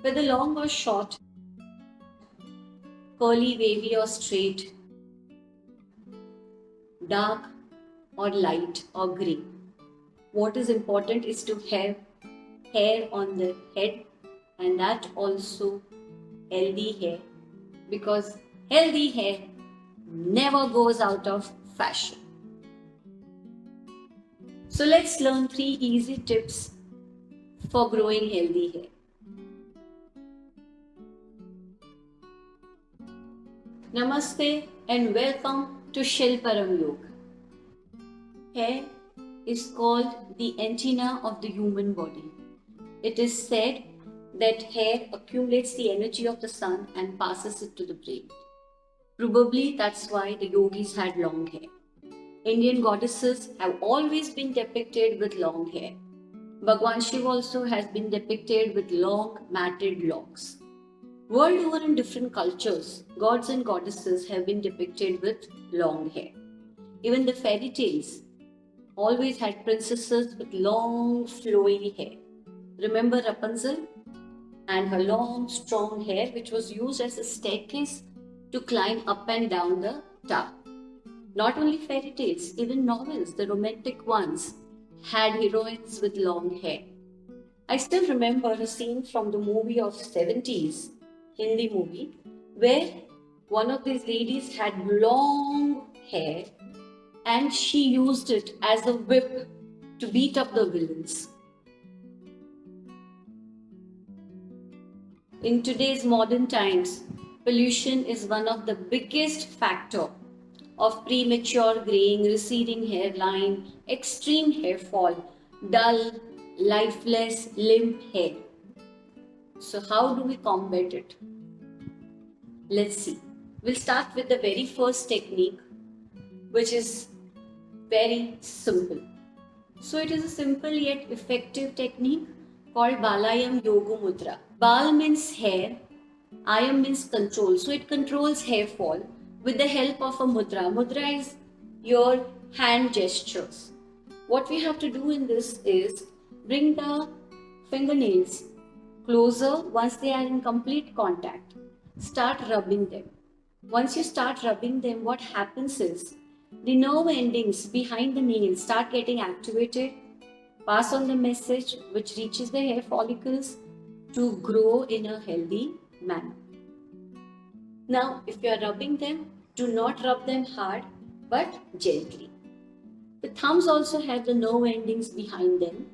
whether long or short, curly, wavy or straight, dark or light or grey. What is important is to have hair on the head, and that also healthy hair, because healthy hair never goes out of fashion. So let's learn 3 easy tips for growing healthy hair. Namaste and welcome to Shilparamyog. Hair is called the antenna of the human body. It is said that hair accumulates the energy of the sun and passes it to the brain. Probably that's why the yogis had long hair. Indian goddesses have always been depicted with long hair. Bhagwan Shiv also has been depicted with long matted locks. World over in different cultures, gods and goddesses have been depicted with long hair. Even the fairy tales always had princesses with long flowy hair. Remember Rapunzel and her long strong hair, which was used as a staircase to climb up and down the tower. Not only fairy tales, even novels, the romantic ones, had heroines with long hair. I still remember a scene from the movie of 70s, Hindi movie, where one of these ladies had long hair and she used it as a whip to beat up the villains. In today's modern times, pollution is one of the biggest factor of premature graying, receding hairline, extreme hair fall, dull, lifeless, limp hair. So how do we combat it? Let's see. We'll start with the very first technique, which is very simple. So it is a simple yet effective technique called BALAYAM YOGAMUDRA. Bal means hair, Ayam means control. So it controls hair fall with the help of a mudra. Mudra is your hand gestures. What we have to do in this is bring the fingernails closer once they are in complete contact. Start rubbing them. Once you start rubbing them, what happens is the nerve endings behind the nails start getting activated, pass on the message which reaches the hair follicles to grow in a healthy manner. Now, if you are rubbing them, do not rub them hard but gently. The thumbs also have the nerve endings behind them,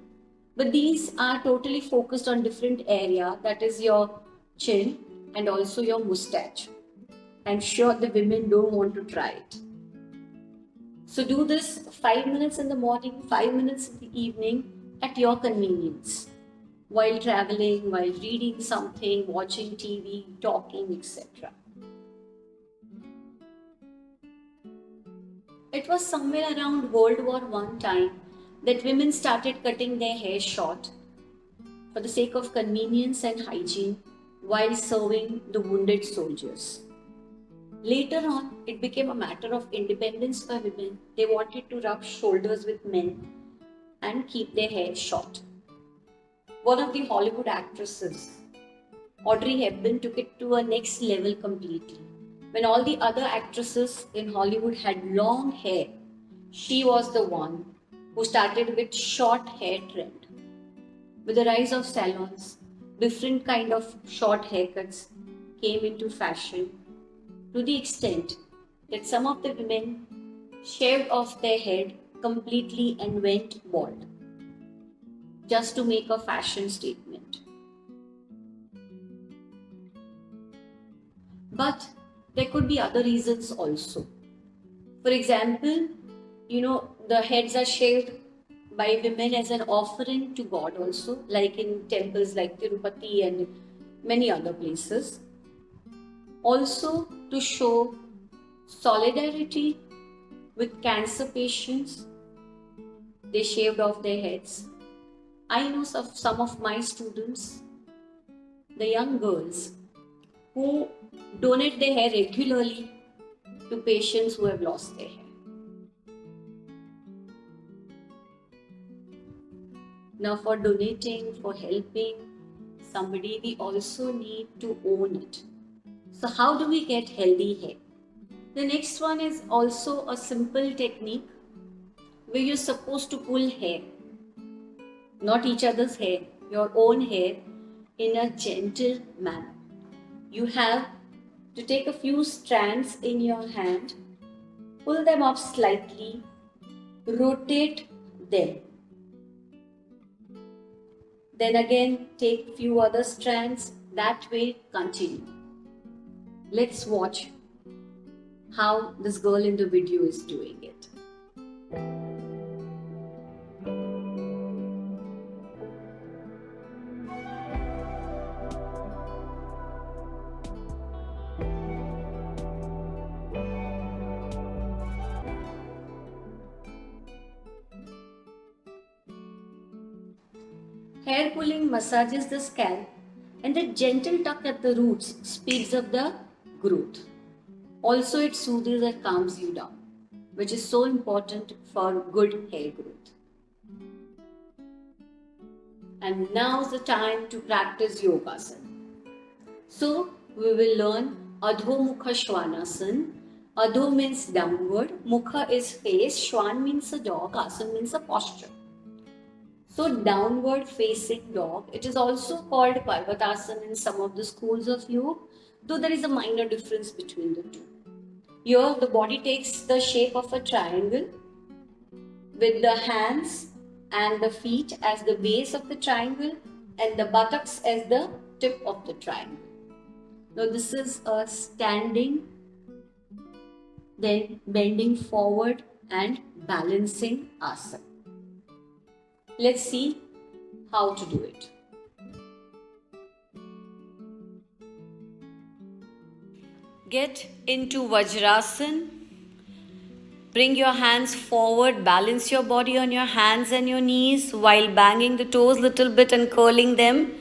but these are totally focused on different area, that is your chin and also your mustache. I'm sure the women don't want to try it. So do this 5 minutes in the morning, 5 minutes in the evening at your convenience. While traveling, while reading something, watching TV, talking, etc. It was somewhere around World War I time that women started cutting their hair short for the sake of convenience and hygiene while serving the wounded soldiers. Later on, it became a matter of independence for women. They wanted to rub shoulders with men and keep their hair short. One of the Hollywood actresses, Audrey Hepburn, took it to a next level completely. When all the other actresses in Hollywood had long hair, she was the one who started with short hair trend. With the rise of salons, different kind of short haircuts came into fashion, to the extent that some of the women shaved off their head completely and went bald, just to make a fashion statement. But there could be other reasons also. For example, the heads are shaved by women as an offering to God also, like in temples like Tirupati and many other places. Also to show solidarity with cancer patients, they shaved off their heads. I know some of my students, the young girls, who donate their hair regularly to patients who have lost their hair. Now for donating, for helping, somebody, we also need to own it. So how do we get healthy hair? The next one is also a simple technique where you're supposed to pull hair, not each other's hair, your own hair, in a gentle manner. You have to take a few strands in your hand, pull them up slightly, rotate them. Then again take few other strands, that way continue. Let's watch how this girl in the video is doing it. Hair pulling massages the scalp, and the gentle tuck at the roots speeds up the growth. Also, it soothes and calms you down, which is so important for good hair growth. And now's the time to practice yogasana. So, we will learn Adho Mukha Shwanasana. Adho means downward, Mukha is face, Shwan means a dog, Asana means a posture. So downward facing dog, it is also called Parvatasana in some of the schools of yoga, though there is a minor difference between the two. Here the body takes the shape of a triangle with the hands and the feet as the base of the triangle and the buttocks as the tip of the triangle. Now this is a standing, then bending forward and balancing asana. Let's see how to do it. Get into Vajrasana. Bring your hands forward, balance your body on your hands and your knees while banging the toes a little bit and curling them.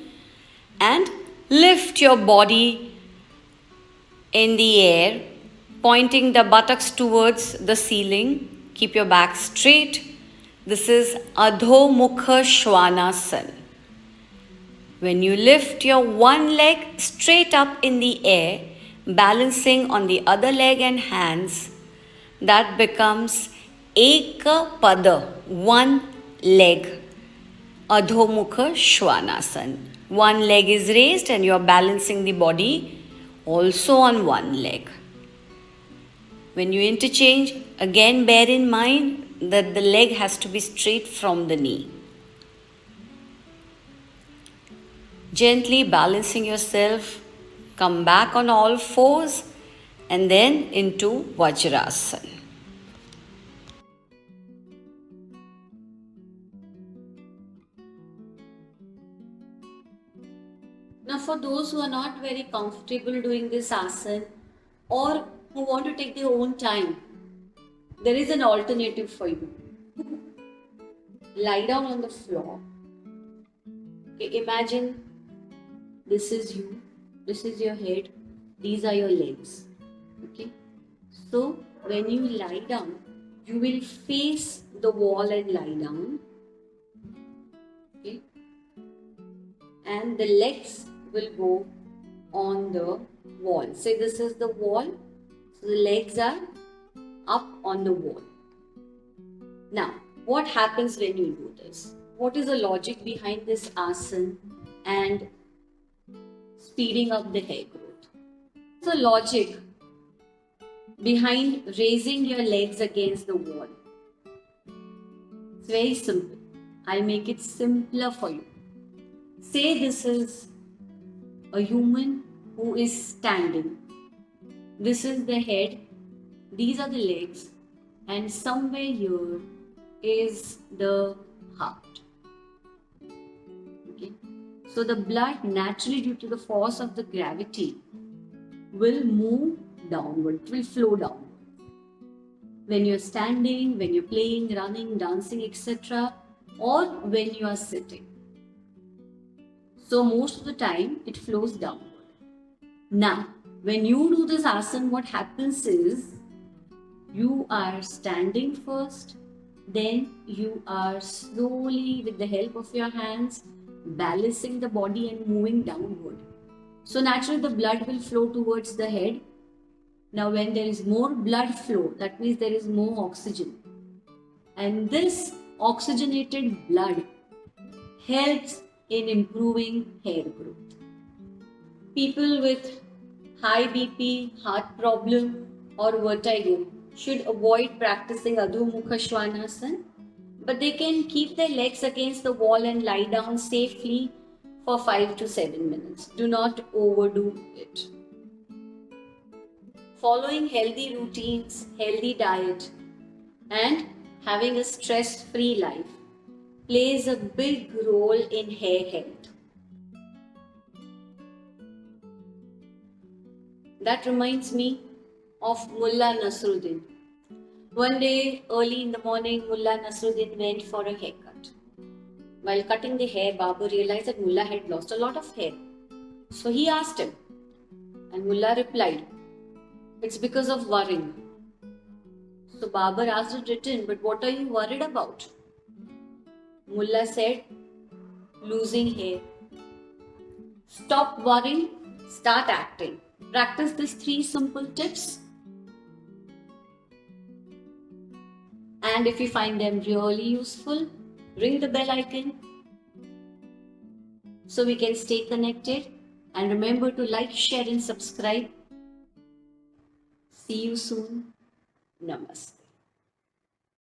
And lift your body in the air, pointing the buttocks towards the ceiling. Keep your back straight. This is Adho Mukha Shwanasana. When you lift your one leg straight up in the air, balancing on the other leg and hands, that becomes Eka Pada, one leg. Adho Mukha Shwanasana. One leg is raised and you are balancing the body also on one leg. When you interchange, again bear in mind that the leg has to be straight from the knee. Gently balancing yourself, come back on all fours and then into Vajrasana. Now for those who are not very comfortable doing this asana or who want to take their own time, there is an alternative for you. Lie down on the floor. Okay, imagine this is you, this is your head, these are your legs. Okay, so when you lie down, you will face the wall and lie down. Okay, and the legs will go on the wall. Say this is the wall, so the legs are up on the wall. Now, what happens when you do this? What is the logic behind this asana and speeding up the hair growth? The logic behind raising your legs against the wall. It's very simple. I'll make it simpler for you. Say this is a human who is standing. This is the head. These are the legs, and somewhere here is the heart. Okay. So the blood naturally, due to the force of the gravity, will move downward, it will flow downward. When you're standing, when you're playing, running, dancing, etc., or when you are sitting. So most of the time it flows downward. Now, when you do this asana, what happens is you are standing first, then you are slowly, with the help of your hands, balancing the body and moving downward. So naturally the blood will flow towards the head. Now when there is more blood flow, that means there is more oxygen. And this oxygenated blood helps in improving hair growth. People with high BP, heart problem or vertigo should avoid practicing Adho Mukha Svanasana, but they can keep their legs against the wall and lie down safely for 5 to 7 minutes. Do not overdo it. Following healthy routines, healthy diet, and having a stress-free life plays a big role in hair health. That reminds me of Mullah Nasruddin. One day, early in the morning, Mullah Nasruddin went for a haircut. While cutting the hair, Babu realized that Mullah had lost a lot of hair. So he asked him, and Mullah replied, "It's because of worrying." So Babar asked in return, "But what are you worried about?" Mullah said, "Losing hair." Stop worrying, start acting. Practice these 3 simple tips. And if you find them really useful, ring the bell icon so we can stay connected. And remember to like, share and subscribe. See you soon. Namaste.